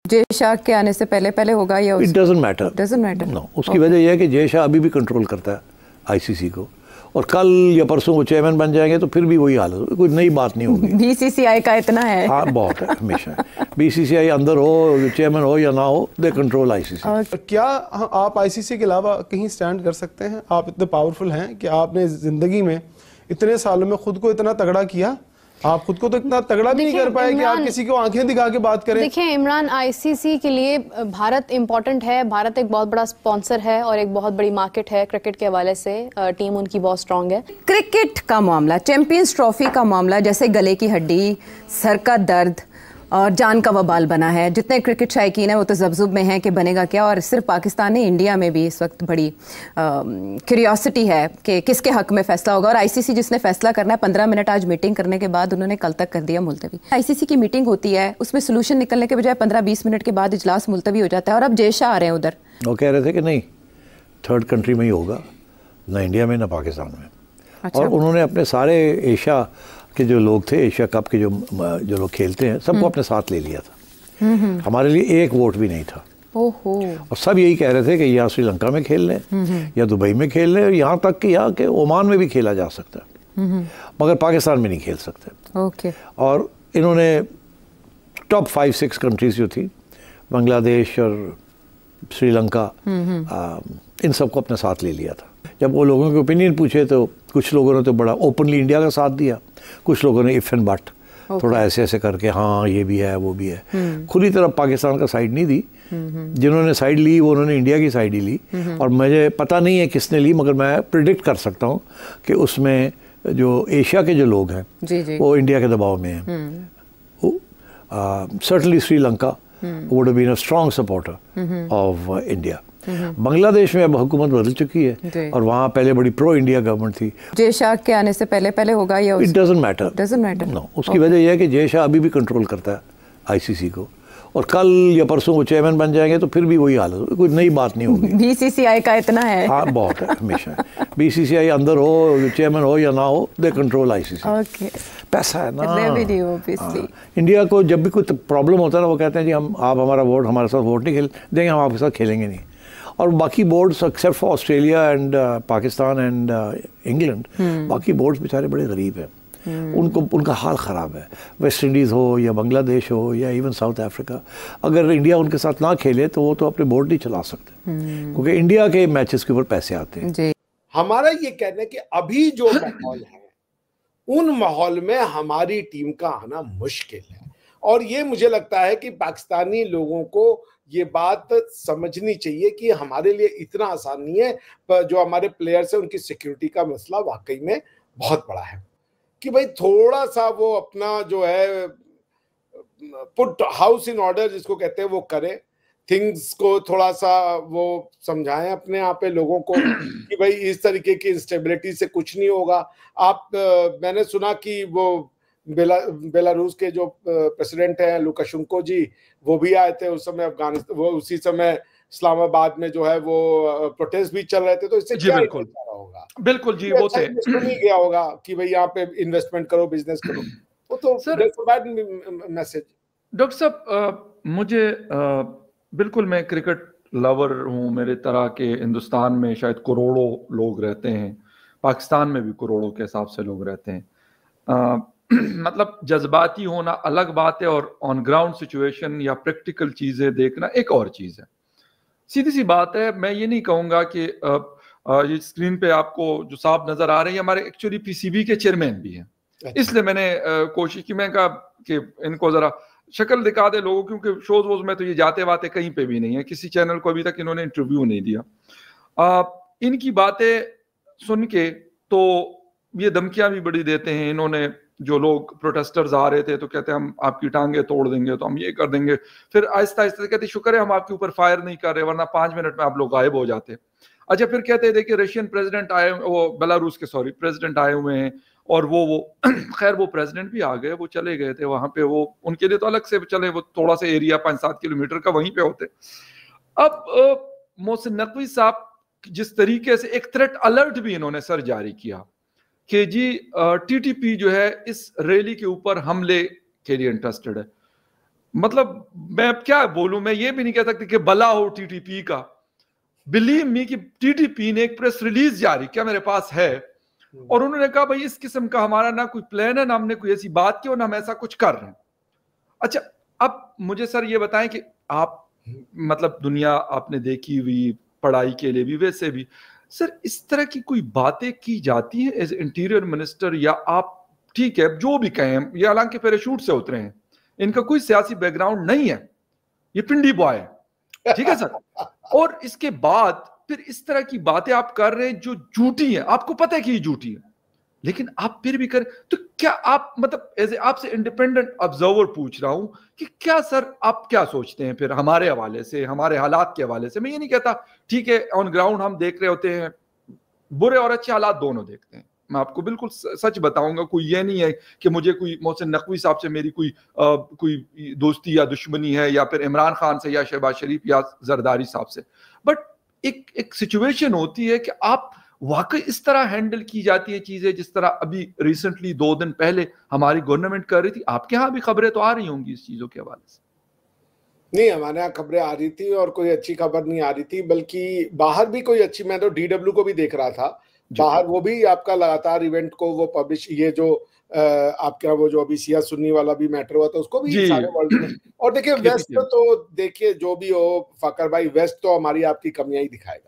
जय शाह के आने से पहले पहले होगा या इट डजंट मैटर नो। उसकी वजह यह है कि जय शाह अभी भी कंट्रोल करता है आईसीसी को, और कल या परसों वो चेयरमैन बन जाएंगे तो फिर भी वही हाल है, कोई नई बात नहीं होगी। बीसीसीआई का इतना है। हाँ, बहुत है, हमेशा बीसीसीआई अंदर हो, चेयरमैन हो या ना हो, दे कंट्रोल आईसीसी। क्या आप आईसीसी के अलावा कहीं स्टैंड कर सकते हैं? आप इतने पावरफुल हैं कि आपने जिंदगी में इतने सालों में खुद को इतना तगड़ा किया, आप खुद को तो इतना तगड़ा भी नहीं कर पाए कि आप किसी को आंखें दिखा के बात करें। देखिए इमरान, आईसीसी के लिए भारत इंपॉर्टेंट है, भारत एक बहुत बड़ा स्पॉन्सर है और एक बहुत बड़ी मार्केट है क्रिकेट के हवाले से, टीम उनकी बहुत स्ट्रांग है। क्रिकेट का मामला, चैंपियंस ट्रॉफी का मामला, जैसे गले की हड्डी, सर का दर्द और जान का वबाल बना है। जितने क्रिकेट शायकीन है वो तो ज़ब्ज़ुब में हैं कि बनेगा क्या। और सिर्फ पाकिस्तान नहीं, इंडिया में भी इस वक्त बड़ी क्यूरियोसिटी है कि किसके हक में फैसला होगा। और आईसीसी जिसने फैसला करना है, 15 मिनट आज मीटिंग करने के बाद उन्होंने कल तक कर दिया मुलतवी। आईसीसी की मीटिंग होती है, उसमें सोल्यूशन निकलने के बजाय 15-20 मिनट के बाद इजलास मुलतवी हो जाता है। और अब जय शाह आ रहे हैं उधर, वो कह रहे थे कि नहीं, थर्ड कंट्री में ही होगा, ना इंडिया में ना पाकिस्तान में। अच्छा। और उन्होंने अपने सारे एशिया के जो लोग थे, एशिया कप के जो लोग खेलते हैं, सबको अपने साथ ले लिया था। हमारे लिए एक वोट भी नहीं था। ओहो। और सब यही कह रहे थे कि यहाँ श्रीलंका में खेल लें या दुबई में खेल लें, यहाँ तक कि यहाँ के ओमान में भी खेला जा सकता है, मगर पाकिस्तान में नहीं खेल सकते। ओके। और इन्होंने टॉप 5-6 कंट्रीज जो थी, बांग्लादेश और श्रीलंका, इन सबको अपने साथ ले लिया था। जब वो लोगों के ओपिनियन पूछे तो कुछ लोगों ने तो बड़ा ओपनली इंडिया का साथ दिया, कुछ लोगों ने इफ एंड बट थोड़ा ऐसे ऐसे करके हाँ ये भी है वो भी है, खुली तरफ पाकिस्तान का साइड नहीं दी। जिन्होंने साइड ली वो उन्होंने इंडिया की साइड ही ली। और मुझे पता नहीं है किसने ली, मगर मैं प्रिडिक्ट कर सकता हूँ कि उसमें जो एशिया के जो लोग हैं वो इंडिया के दबाव में हैं। Certainly Sri Lanka would have been a strong supporter of India. Bangladesh में अब हुकूमत बदल चुकी है और वहाँ पहले बड़ी प्रो इंडिया गवर्नमेंट थी। जय शाह के आने से पहले पहले होगा या इट डजंट मैटर नो। उसकी वजह यह है कि जय शाह अभी भी कंट्रोल करता है आईसीसी को, और कल या परसों वो चेयरमैन बन जाएंगे तो फिर भी वही हाल है, कोई नई बात नहीं होगी। बीसीसीआई का इतना है। हाँ, बहुत है, हमेशा बीसीसीआई अंदर हो, चेयरमैन हो या ना हो, दे कंट्रोल आईसीसी। ओके। पैसा है ना, रेवेन्यू ऑब्वियसली। इंडिया को जब भी कोई प्रॉब्लम होता है ना, वो कहते हैं जी आप हमारे साथ वोट नहीं खेल देंगे, हम आपके साथ खेलेंगे नहीं। और बाकी boards except for Australia and Pakistan and England, बाकी बोर्ड्स बेचारे बड़े गरीब हैं, उनका हाल ख़राब है। वेस्ट इंडीज़ हो या बांग्लादेश हो या इवन साउथ अफ्रीका, अगर इंडिया उनके साथ ना खेले तो वो तो अपने बोर्ड नहीं चला सकते, क्योंकि इंडिया के मैचेस के ऊपर पैसे आते हैं। हमारा ये कहना है कि अभी जो माहौल है, उन माहौल में हमारी टीम का आना मुश्किल है। और ये मुझे लगता है कि पाकिस्तानी लोगों को ये बात समझनी चाहिए कि हमारे लिए इतना आसान नहीं है, पर जो हमारे प्लेयर्स हैं उनकी सिक्योरिटी का मसला वाकई में बहुत बड़ा है, कि भाई थोड़ा सा वो अपना जो है पुट हाउस इन ऑर्डर जिसको कहते हैं वो करें, थिंग्स को थोड़ा सा वो समझाएं अपने यहाँ पे लोगों को कि भाई इस तरीके की इंस्टेबिलिटी से कुछ नहीं होगा। मैंने सुना कि वो बेलारूस के जो प्रेसिडेंट हैं लुकाशेंको जी, वो भी आए थे उस समय अफगानिस्तान, वो उसी समय इस्लामाबाद में जो है वो प्रोटेस्ट भी चल रहे थे। तो इससे क्या होगा? बिल्कुल जी, वो थे नहीं गया होगा कि भाई यहाँ पे इन्वेस्टमेंट करो, बिजनेस करो, वो तो बैड मैसेज। डॉक्टर साहब, मुझे बिल्कुल, मैं क्रिकेट लवर हूँ, मेरे तरह के हिंदुस्तान में शायद करोड़ों लोग रहते हैं, पाकिस्तान में भी करोड़ों के हिसाब से लोग रहते हैं। मतलब जज्बाती होना अलग बात है और ऑन ग्राउंड सिचुएशन या प्रैक्टिकल चीजें देखना एक और चीज है। सीधी सी बात है, मैं ये नहीं कहूंगा कि ये स्क्रीन पे आपको जो साहब नजर आ रहे हैं हमारे एक्चुअली पीसीबी के चेयरमैन भी हैं, इसलिए मैंने कोशिश की, मैं कहा कि इनको जरा शक्ल दिखा दे लोगों, क्योंकि शोज वोज में तो ये जाते वाते कहीं पे भी नहीं है, किसी चैनल को अभी तक इन्होंने इंटरव्यू नहीं दिया। इनकी बातें सुन के तो ये धमकियां भी बड़ी देते हैं। इन्होंने जो लोग प्रोटेस्टर्स आ रहे थे तो कहते हैं हम आपकी टांगे तोड़ देंगे, तो हम ये कर देंगे, फिर आहिस्ता आहिस्ता कहते शुक्र है हम आपके ऊपर फायर नहीं कर रहे, वरना 5 मिनट में आप लोग गायब हो जाते। अच्छा, फिर कहते हैं देखिए रशियन प्रेसिडेंट आए, वो बेलारूस के प्रेसिडेंट आए हुए हैं, और वो खैर वो प्रेसिडेंट भी आ गए, वो चले गए थे वहां पे, वो उनके लिए तो अलग से चले, वो थोड़ा सा एरिया 5-7 किलोमीटर का वहीं पे होते। अब मोहसिन नकवी साहब जिस तरीके से एक थ्रेट अलर्ट भी इन्होंने सर जारी किया कि जी टीटीपी जो है इस रैली के ऊपर हमले के लिए इंटरेस्टेड है। मतलब मैं अब क्या बोलूं, मैं ये भी नहीं कह सकता कि भला हो टीटीपी का। बिलीव मी कि टीटीपी ने एक प्रेस रिलीज जारी किया, मेरे पास है, और उन्होंने कहा भाई इस किस्म का हमारा ना कोई प्लान है, ना हमने कोई ऐसी बात की और ना हम ऐसा कुछ कर रहे हैं। अच्छा, अब मुझे सर ये बताएं कि आप मतलब दुनिया आपने देखी हुई, पढ़ाई के लिए भी वैसे भी, सर इस तरह की कोई बातें की जाती हैं एज इंटीरियर मिनिस्टर, या आप ठीक है जो भी कहें, ये हालांकि पैराशूट से उतरे हैं, इनका कोई सियासी बैकग्राउंड नहीं है, ये पिंडी बॉय है, ठीक है सर, और इसके बाद फिर इस तरह की बातें आप कर रहे हैं जो झूठी है, आपको पता है कि ये झूठी है, लेकिन आप फिर भी कर, तो क्या आप मतलब एज आपसे इंडिपेंडेंट ऑब्जर्वर पूछ रहा हूं कि क्या सर आप क्या सोचते हैं फिर हमारे हवाले से, हमारे हालात के हवाले से? मैं ये नहीं कहता, ठीक है ऑन ग्राउंड हम देख रहे होते हैं, बुरे और अच्छे हालात दोनों देखते हैं, मैं आपको बिल्कुल सच बताऊंगा, कोई ये नहीं है कि मुझे कोई मोहसिन नकवी साहब से मेरी कोई दोस्ती या दुश्मनी है, या फिर इमरान खान से या शहबाज शरीफ या जरदारी साहब से, बट एक सिचुएशन होती है कि आप वाकई इस तरह हैंडल की जाती है चीजें जिस तरह अभी रिसेंटली 2 दिन पहले हमारी गवर्नमेंट कर रही थी। आपके यहाँ भी खबरें तो आ रही होंगी इस चीजों के हवाले से? नहीं, हमारे यहाँ खबरें आ रही थी और कोई अच्छी खबर नहीं आ रही थी, बल्कि बाहर भी कोई अच्छी, मैं तो डीडब्ल्यू को भी देख रहा था बाहर, वो भी आपका लगातार इवेंट को वो पब्लिश, ये जो आपका वो जो अभी सिया सुन्नी वाला भी मैटर हुआ था उसको भी सारे वर्ल्ड में, और देखिए वेस्ट तो देखिए जो भी हो फकर भाई, वेस्ट तो हमारी आपकी कमियां ही दिखाएगा।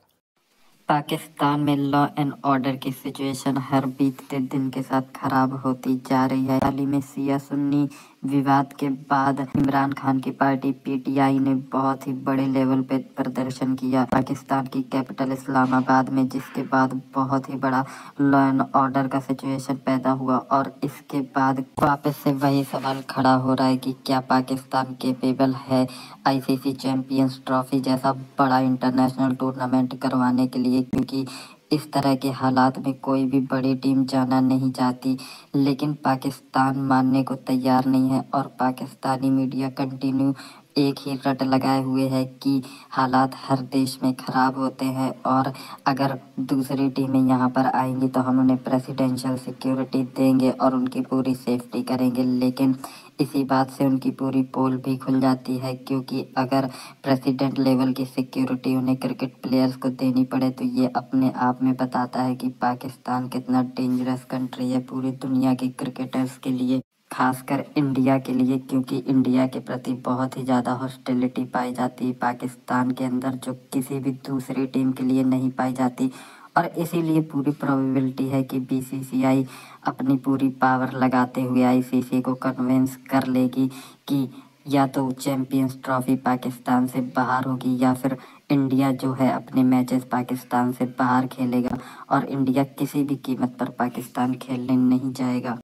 पाकिस्तान में लॉ एंड ऑर्डर की सिचुएशन हर बीतते दिन के साथ खराब होती जा रही है। हाल ही में सिया सुन्नी विवाद के बाद इमरान खान की पार्टी पीटीआई ने बहुत ही बड़े लेवल पे प्रदर्शन किया पाकिस्तान की कैपिटल इस्लामाबाद में, जिसके बाद बहुत ही बड़ा लॉ एंड ऑर्डर का सिचुएशन पैदा हुआ। और इसके बाद वापस से वही सवाल खड़ा हो रहा है कि क्या पाकिस्तान केपेबल है आईसीसी चैंपियंस ट्रॉफी जैसा बड़ा इंटरनेशनल टूर्नामेंट करवाने के लिए, क्योंकि इस तरह के हालात में कोई भी बड़ी टीम जाना नहीं चाहती, लेकिन पाकिस्तान मानने को तैयार नहीं है। और पाकिस्तानी मीडिया कंटिन्यू एक ही रट लगाए हुए है कि हालात हर देश में ख़राब होते हैं, और अगर दूसरी टीमें यहाँ पर आएंगी तो हम उन्हें प्रेसिडेंशियल सिक्योरिटी देंगे और उनकी पूरी सेफ्टी करेंगे। लेकिन इसी बात से उनकी पूरी पोल भी खुल जाती है, क्योंकि अगर प्रेसिडेंट लेवल की सिक्योरिटी उन्हें क्रिकेट प्लेयर्स को देनी पड़े तो ये अपने आप में बताता है कि पाकिस्तान कितना डेंजरस कंट्री है पूरी दुनिया के क्रिकेटर्स के लिए, खासकर इंडिया के लिए, क्योंकि इंडिया के प्रति बहुत ही ज़्यादा हॉस्टिलिटी पाई जाती है पाकिस्तान के अंदर, जो किसी भी दूसरी टीम के लिए नहीं पाई जाती। और इसीलिए पूरी प्रोबेबिलिटी है कि बीसीसीआई अपनी पूरी पावर लगाते हुए आईसीसी को कन्विंस कर लेगी कि या तो चैंपियंस ट्रॉफी पाकिस्तान से बाहर होगी, या फिर इंडिया जो है अपने मैचेस पाकिस्तान से बाहर खेलेगा, और इंडिया किसी भी कीमत पर पाकिस्तान खेलने नहीं जाएगा।